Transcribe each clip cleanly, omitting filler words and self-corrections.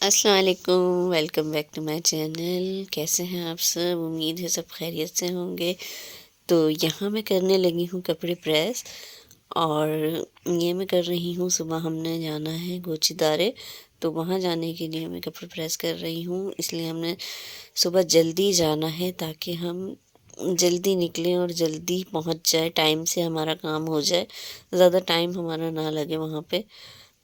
अस्सलाम वालेकुम, welcome back to my channel. कैसे हैं आप सब? उम्मीद है सब खैरियत से होंगे। तो यहाँ मैं करने लगी हूँ कपड़े प्रेस, और ये मैं कर रही हूँ। सुबह हमने जाना है गोचीदारे, तो वहाँ जाने के लिए मैं कपड़े प्रेस कर रही हूँ। इसलिए हमने सुबह जल्दी जाना है ताकि हम जल्दी निकलें और जल्दी पहुँच जाए, टाइम से हमारा काम हो जाए, ज़्यादा टाइम हमारा ना लगे वहाँ पे।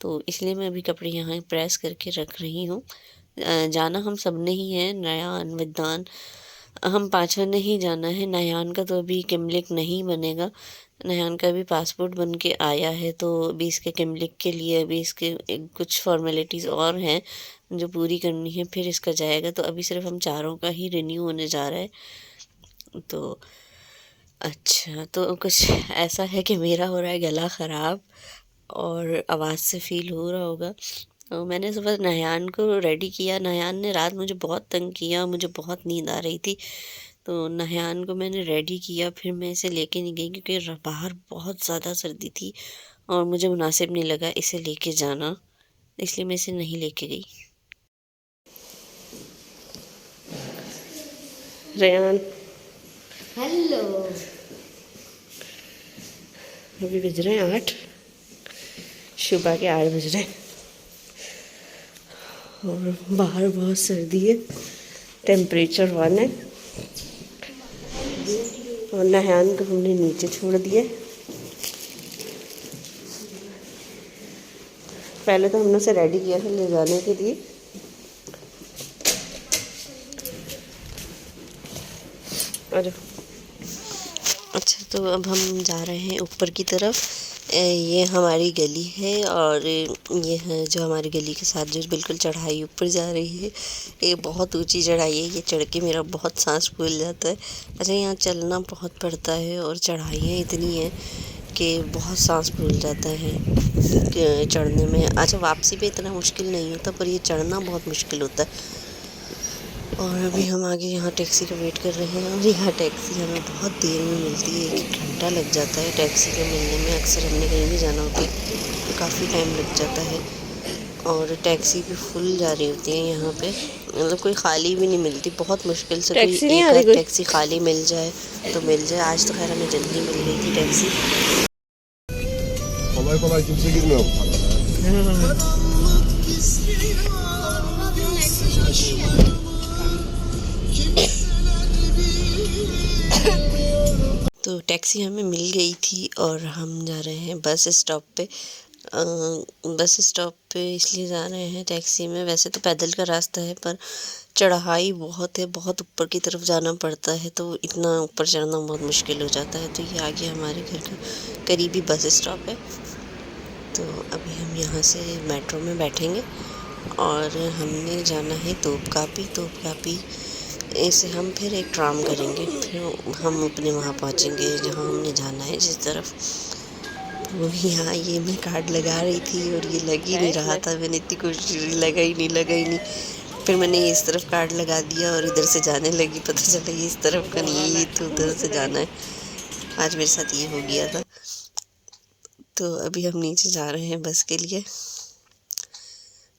तो इसलिए मैं अभी कपड़े यहाँ प्रेस करके रख रही हूँ। जाना हम सब ने ही है, नयान विद्वान, हम पाँचों ने ही जाना है। नयान का तो अभी किमलिक नहीं बनेगा, नयान का भी पासपोर्ट बन के आया है, तो अभी इसके किमलिक के लिए अभी इसके कुछ फॉर्मेलिटीज़ और हैं जो पूरी करनी है, फिर इसका जाएगा। तो अभी सिर्फ हम चारों का ही रिन्यू होने जा रहा है। तो अच्छा, तो कुछ ऐसा है कि मेरा हो रहा है गला ख़राब और आवाज़ से फ़ील हो रहा होगा। तो मैंने सुबह नयान को रेडी किया। नयान ने रात मुझे बहुत तंग किया, मुझे बहुत नींद आ रही थी। तो नयान को मैंने रेडी किया, फिर मैं इसे लेके नहीं गई क्योंकि बाहर बहुत ज़्यादा सर्दी थी और मुझे मुनासिब नहीं लगा इसे लेके जाना, इसलिए मैं इसे नहीं लेके गई। रेयान, हेलो। अभी बज रहे हैं 8, सुबह के 8 बज रहे हैं और बाहर बहुत सर्दी है, टेम्परेचर 1 है। और नहान को हमने नीचे छोड़ दिया। पहले तो हमने उसे रेडी किया था ले जाने के लिए। अच्छा, तो अब हम जा रहे हैं ऊपर की तरफ। ये हमारी गली है और ये है जो हमारी गली के साथ जो बिल्कुल चढ़ाई ऊपर जा रही है। ये बहुत ऊंची चढ़ाई है, ये चढ़ के मेरा बहुत सांस फूल जाता है। अच्छा, यहाँ चलना बहुत पड़ता है और चढ़ाइयाँ इतनी हैं कि बहुत सांस फूल जाता है चढ़ने में। अच्छा, वापसी पे इतना मुश्किल नहीं होता, पर ये चढ़ना बहुत मुश्किल होता है। और अभी हम आगे यहाँ टैक्सी का वेट कर रहे हैं और यहाँ टैक्सी हमें बहुत देर में मिलती है, 1 घंटा लग जाता है टैक्सी का मिलने में। अक्सर हमने कहीं भी जाना होती तो काफ़ी टाइम लग जाता है और टैक्सी भी फुल जा रही होती है यहाँ पे, मतलब कोई खाली भी नहीं मिलती। बहुत मुश्किल से कोई एक आध टैक्सी खाली मिल जाए तो मिल जाए। आज तो खैर हमें जल्दी मिल गई थी taxi. Kolay kolay kimse girmiyor. तो टैक्सी हमें मिल गई थी और हम जा रहे हैं बस स्टॉप पे। बस स्टॉप पे इसलिए जा रहे हैं टैक्सी में। वैसे तो पैदल का रास्ता है, पर चढ़ाई बहुत है, बहुत ऊपर की तरफ जाना पड़ता है, तो इतना ऊपर चढ़ना बहुत मुश्किल हो जाता है। तो ये आगे हमारे घर का करीबी बस स्टॉप है। तो अभी हम यहाँ से मेट्रो में बैठेंगे और हमने जाना है तोपकापी से हम फिर एक ट्राम करेंगे, फिर हम अपने वहाँ पहुँचेंगे जहाँ हमने जाना है जिस तरफ। तो यहाँ ये मैं कार्ड लगा रही थी और ये लग ही नहीं रहा था। मैंने इतनी कोशिश, लगा ही नहीं। फिर मैंने इस तरफ कार्ड लगा दिया और इधर से जाने लगी, पता चला ये इस तरफ का नहीं है, ये तो उधर से जाना है। आज मेरे साथ ये हो गया था। तो अभी हम नीचे जा रहे हैं बस के लिए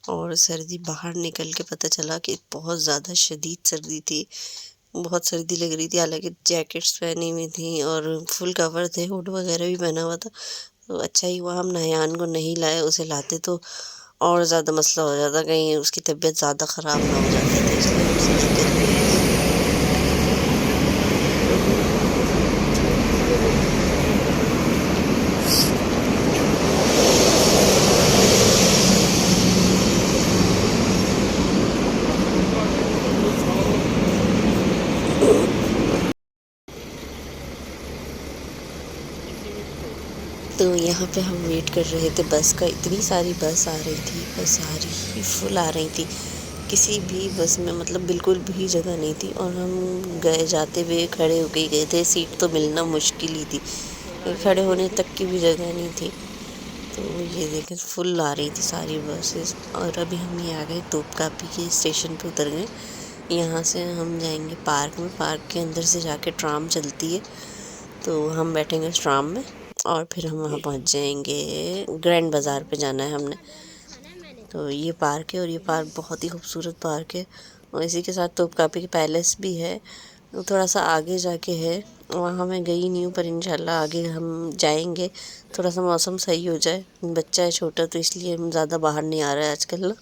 और सर्दी बाहर निकल के पता चला कि बहुत ज़्यादा शदीद सर्दी थी, बहुत सर्दी लग रही थी। हालांकि जैकेट्स पहनी हुई थी और फुल कवर थे, हुड वगैरह भी पहना हुआ था। तो अच्छा ही हुआ हम नयान को नहीं लाए, उसे लाते तो और ज़्यादा मसला हो जाता, कहीं उसकी तबीयत ज़्यादा ख़राब ना हो जाती, तो इसलिए उसे लेकर नहीं गए। तो यहाँ पे हम वेट कर रहे थे बस का। इतनी सारी बस आ रही थी, बस आ रही फुल आ रही थी, किसी भी बस में मतलब बिल्कुल भी जगह नहीं थी। और हम जाते हुए खड़े हो गए थे, सीट तो मिलना मुश्किल ही थी, खड़े होने तक की भी जगह नहीं थी। तो ये देखें फुल आ रही थी सारी बसेस। और अभी हम ये आ गए तोपकापी के स्टेशन पे उतर गए। यहाँ से हम जाएंगे पार्क में, पार्क के अंदर से जाके ट्राम चलती है, तो हम बैठेंगे ट्राम में और फिर हम वहाँ पहुँच जाएंगे। ग्रैंड बाज़ार पे जाना है हमने, तो ये पार्क है और ये पार्क बहुत ही खूबसूरत पार्क है और इसी के साथ तोपकापी की पैलेस भी है। तो थोड़ा सा आगे जाके है, वहाँ मैं गई नहीं हूँ पर इंशाल्लाह आगे हम जाएंगे। थोड़ा सा मौसम सही हो जाए, बच्चा है छोटा तो इसलिए हम ज़्यादा बाहर नहीं आ रहा है आजकल ना।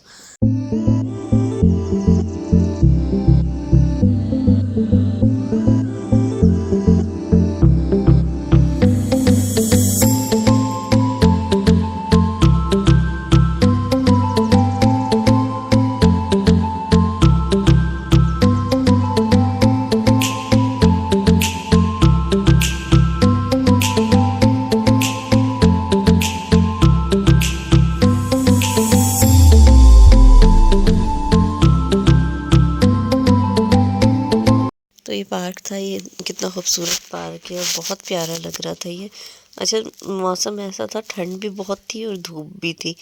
तो ये पार्क था, ये कितना खूबसूरत पार्क है और बहुत प्यारा लग रहा था ये। अच्छा, मौसम ऐसा था, ठंड भी बहुत थी और धूप भी थी,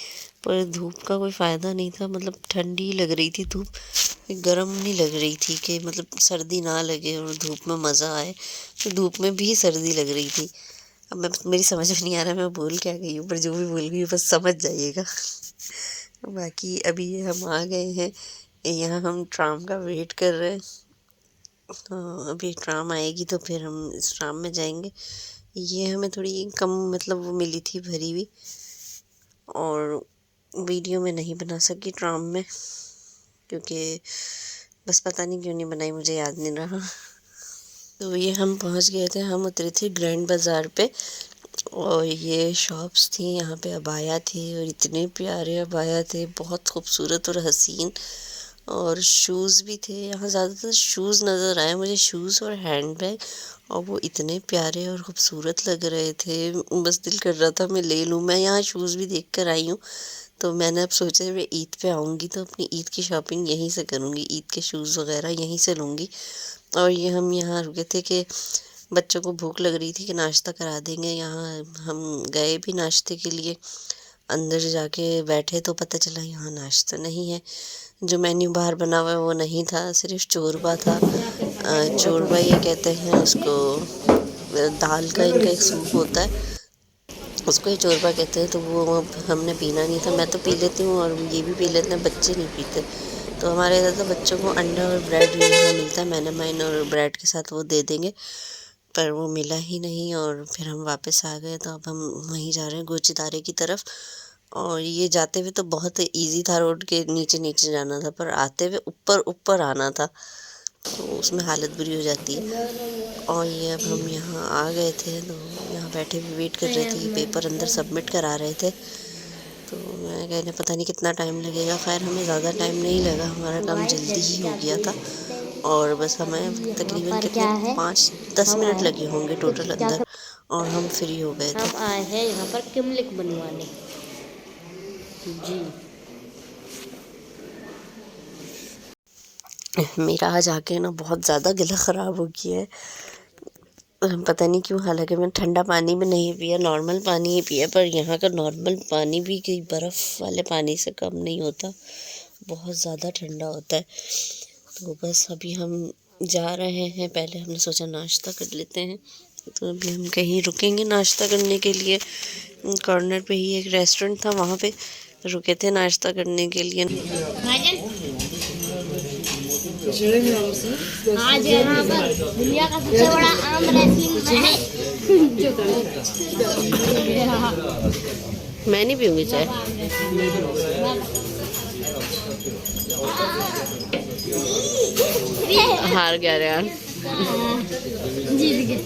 पर धूप का कोई फ़ायदा नहीं था। मतलब ठंडी लग रही थी धूप, गर्म नहीं लग रही थी कि मतलब सर्दी ना लगे और धूप में मज़ा आए। तो धूप में भी सर्दी लग रही थी। अब मेरी समझ में नहीं आ रहा मैं बोल क्या गई हूँ, पर जो भी बोल गई हूँ बस समझ जाइएगा। बाकी अभी ये हम आ गए हैं, यहाँ हम ट्राम का वेट कर रहे हैं। तो अभी ट्राम आएगी तो फिर हम इस ट्राम में जाएंगे। ये हमें थोड़ी कम मतलब वो मिली थी भरी हुई, और वीडियो में नहीं बना सकी ट्राम में, क्योंकि बस पता नहीं क्यों नहीं बनाई, मुझे याद नहीं रहा। तो ये हम पहुंच गए थे, हम उतरे थे ग्रैंड बाज़ार पे और ये शॉप्स थी, यहाँ पे अबाया थे और इतने प्यारे अबाया थे, बहुत खूबसूरत और हसीन। और शूज़ भी थे, यहाँ ज़्यादातर शूज़ नज़र आए मुझे, शूज़ और हैंड बैग, और वो इतने प्यारे और ख़ूबसूरत लग रहे थे, बस दिल कर रहा था मैं ले लूँ। मैं यहाँ शूज़ भी देख कर आई हूँ, तो मैंने अब सोचा मैं ईद पे आऊँगी तो अपनी ईद की शॉपिंग यहीं से करूँगी, ईद के शूज़ वगैरह यहीं से लूँगी। और ये हम यहाँ रुके थे कि बच्चों को भूख लग रही थी कि नाश्ता करा देंगे, यहाँ हम गए भी नाश्ते के लिए। अंदर जाके बैठे तो पता चला यहाँ नाश्ता नहीं है, जो मेन्यू बाहर बना हुआ है वो नहीं था, सिर्फ चोरबा था। चोरबा ये कहते हैं उसको, दाल का इनका एक सूप होता है, उसको ही चोरबा कहते हैं। तो वो हमने पीना नहीं था, मैं तो पी लेती हूँ और ये भी पी लेते हैं, बच्चे नहीं पीते। तो हमारे इधर तो बच्चों को अंडा और ब्रेड यहाँ मिलता है, मैंने और ब्रेड के साथ वो दे देंगे, पर वो मिला ही नहीं और फिर हम वापस आ गए। तो अब हम वहीं जा रहे हैं गोचीदारे की तरफ, और ये जाते हुए तो बहुत इजी था, रोड के नीचे नीचे जाना था, पर आते हुए ऊपर ऊपर आना था, तो उसमें हालत बुरी हो जाती है। और ये अब हम यहाँ आ गए थे, तो यहाँ बैठे भी वेट कर रहे थे, ये पेपर अंदर सबमिट करा रहे थे। तो मैं कहने पता नहीं कितना टाइम लगेगा, खैर हमें ज़्यादा टाइम नहीं लगा, हमारा काम जल्दी ही हो गया था। और बस हमें तकरीबन कितने 5-10 मिनट लगे होंगे टोटल अंदर, और हम फ्री हो गए थे। हम आए हैं यहाँ पर किमलिक बनवाने जी। मेरा आज आके ना बहुत ज़्यादा गला ख़राब हो गया है, पता नहीं क्यों। हालांकि मैं ठंडा पानी भी नहीं पिया, नॉर्मल पानी ही पिया, पर यहाँ का नॉर्मल पानी भी कहीं बर्फ़ वाले पानी से कम नहीं होता, बहुत ज़्यादा ठंडा होता है। तो बस अभी हम जा रहे हैं, पहले हमने सोचा नाश्ता कर लेते हैं, तो अभी हम कहीं रुकेंगे नाश्ता करने के लिए। कॉर्नर पे ही एक रेस्टोरेंट था, वहाँ पे रुके थे नाश्ता करने के लिए। आज यहाँ पर दुनिया का सबसे बड़ा आम रेसलिंग है। मैं नहीं पीऊँगी चाय। हार गया रे यार। जीत गए।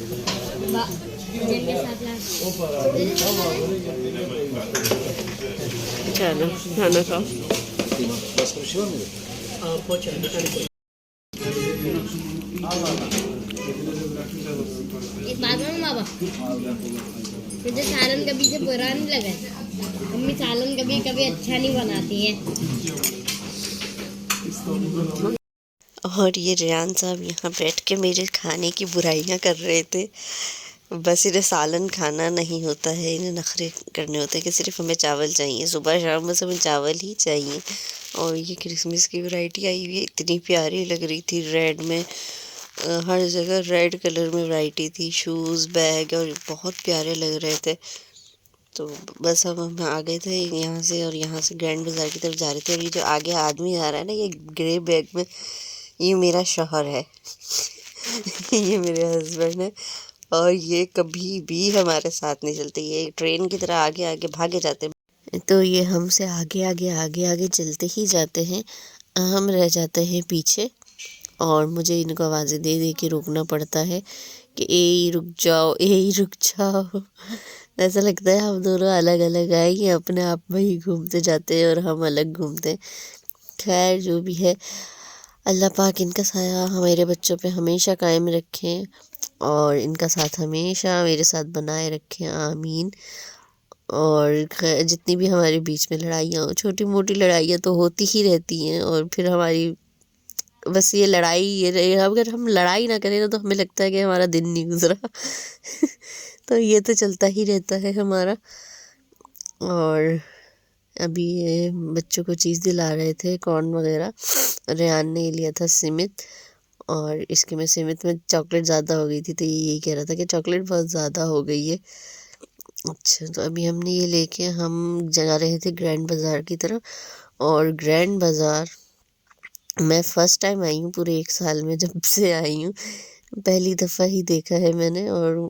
चलो खाना खाओ। एक बात है बाबा, मुझे सालन कभी से बुरा नहीं लगा, मम्मी सालन कभी कभी अच्छा नहीं बनाती है। और ये रेयान साहब यहाँ बैठ के मेरे खाने की बुराइयां कर रहे थे। बस इन्हें सालन खाना नहीं होता है, इन्हें नखरे करने होते हैं कि सिर्फ हमें चावल चाहिए, सुबह शाम बस हमें चावल ही चाहिए। और ये क्रिसमस की वैरायटी आई हुई है, इतनी प्यारी लग रही थी, रेड में हर जगह रेड कलर में वैरायटी थी, शूज़ बैग और बहुत प्यारे लग रहे थे। तो बस हम आ गए थे यहाँ से, और यहाँ से ग्रैंड बाज़ार की तरफ जा रहे थे। और ये जो आगे आदमी आ रहा है ना, ये ग्रे बैग में, ये मेरा शौहर है ये मेरे हस्बैंड है। और ये कभी भी हमारे साथ नहीं चलते, ये ट्रेन की तरह आगे आगे भागे जाते हैं। तो ये हमसे आगे आगे आगे आगे चलते ही जाते हैं, हम रह जाते हैं पीछे। और मुझे इनको आवाज़ें दे दे के रोकना पड़ता है कि ए रुक जाओ, ए रुक जाओ। ऐसा लगता है हम दोनों अलग अलग आए, ये अपने आप में ही घूमते जाते हैं और हम अलग घूमते हैं। खैर जो भी है, अल्लाह पाक इनका साया हमारे बच्चों पे हमेशा कायम रखें और इनका साथ हमेशा मेरे साथ बनाए रखें, आमीन। और जितनी भी हमारे बीच में लड़ाइयाँ, छोटी मोटी लड़ाइयाँ तो होती ही रहती हैं, और फिर हमारी बस ये लड़ाई, ये अगर हम लड़ाई ना करें ना तो हमें लगता है कि हमारा दिन नहीं गुजरा तो ये तो चलता ही रहता है हमारा। और अभी ये बच्चों को चीज़ दिला रहे थे, कॉर्न वगैरह। रेहान ने लिया था सिमित, और इसके में सिमित में चॉकलेट ज़्यादा हो गई थी, तो ये यही कह रहा था कि चॉकलेट बहुत ज़्यादा हो गई है। अच्छा, तो अभी हमने ये लेके हम जा रहे थे ग्रैंड बाज़ार की तरफ। और ग्रैंड बाज़ार मैं फ़र्स्ट टाइम आई हूँ पूरे 1 साल में, जब से आई हूँ पहली दफ़ा ही देखा है मैंने। और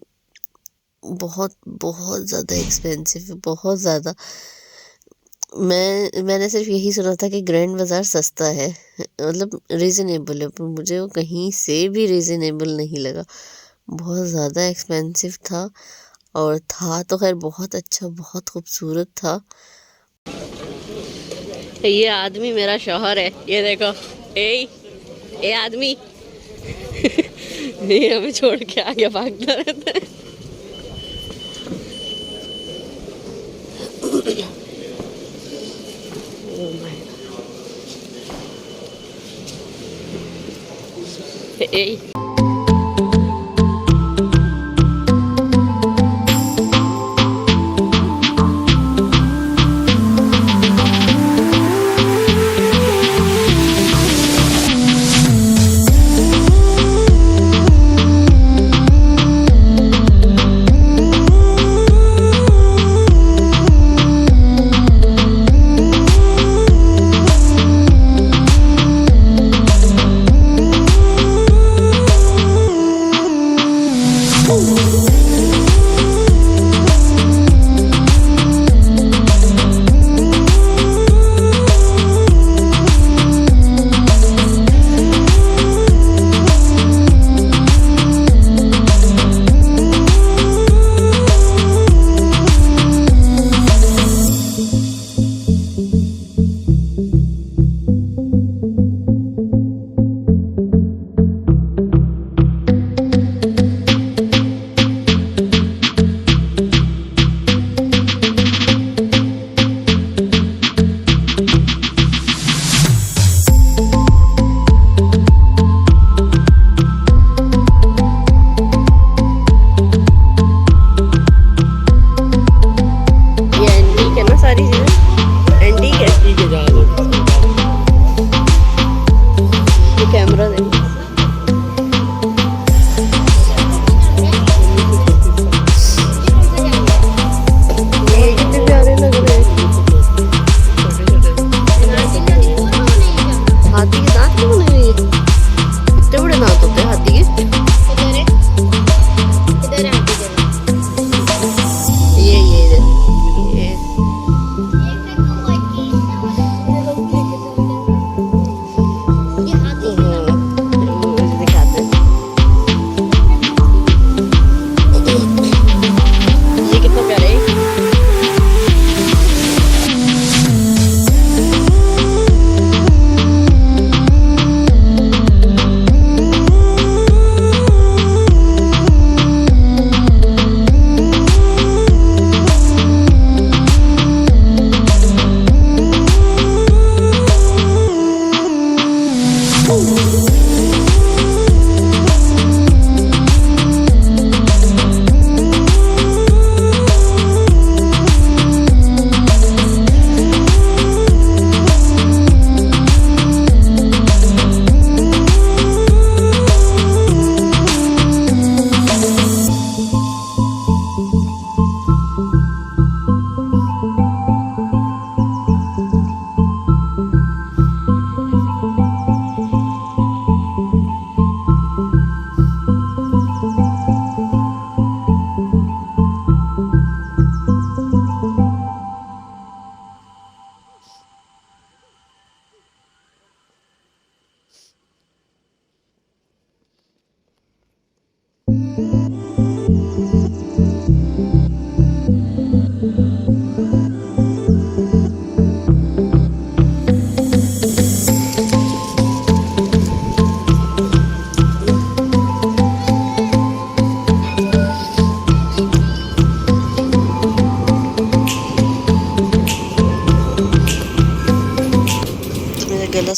बहुत बहुत ज़्यादा एक्सपेंसिव है, बहुत ज़्यादा। मैंने सिर्फ यही सुना था कि ग्रैंड बाज़ार सस्ता है, मतलब रीज़नेबल है, पर मुझे वो कहीं से भी रीज़नेबल नहीं लगा, बहुत ज़्यादा एक्सपेंसिव था। और था तो खैर बहुत अच्छा, बहुत खूबसूरत था। ये आदमी मेरा शौहर है, ये देखो, ए आदमी ये हमें छोड़ के आगे भागता रहता है Oh my God. Hey.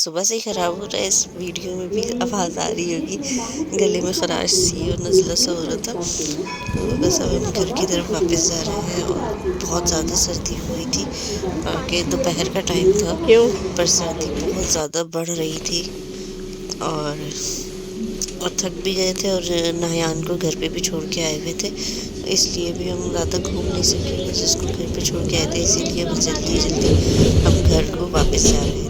सुबह से ही ख़राब हो रहा है। इस वीडियो में भी आवाज़ आ रही होगी, गले में ख़राश सी और नज़ला सा हो रहा था। तो बस अब हम घर की तरफ वापस जा रहे हैं और बहुत ज़्यादा सर्दी हुई थी क्योंकि दोपहर का टाइम था, पर सर्दी बहुत ज़्यादा बढ़ रही थी और थक भी गए थे और नायान को घर पे भी छोड़ के आए हुए थे, इसलिए भी हम ज़्यादा घूम नहीं सके। बस उसको घर पे छोड़ के आए थे, इसीलिए बस जल्दी जल्दी हम घर को वापस जा रहे थे।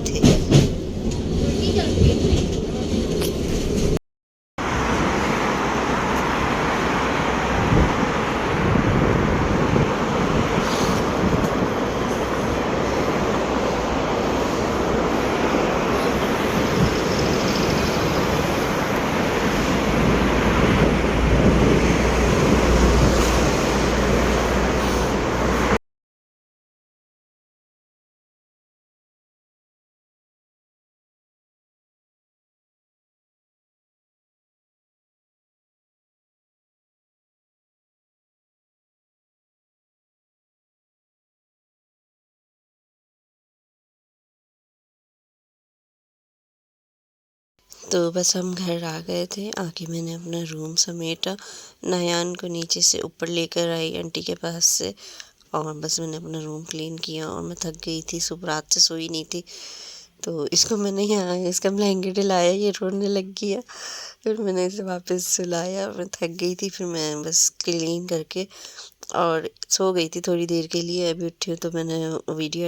तो बस हम घर आ गए थे। आके मैंने अपना रूम समेटा, नायान को नीचे से ऊपर लेकर आई आंटी के पास से, और बस मैंने अपना रूम क्लीन किया और मैं थक गई थी, सुबह रात से सोई नहीं थी। तो इसको मैंने यहाँ इसका ब्लैंकेट हिलाया, ये रोने लग गया, फिर मैंने इसे वापस सुलाया। मैं थक गई थी, फिर मैं बस क्लीन करके और सो गई थी थोड़ी देर के लिए। अभी उठी हूँ तो मैंने वीडियो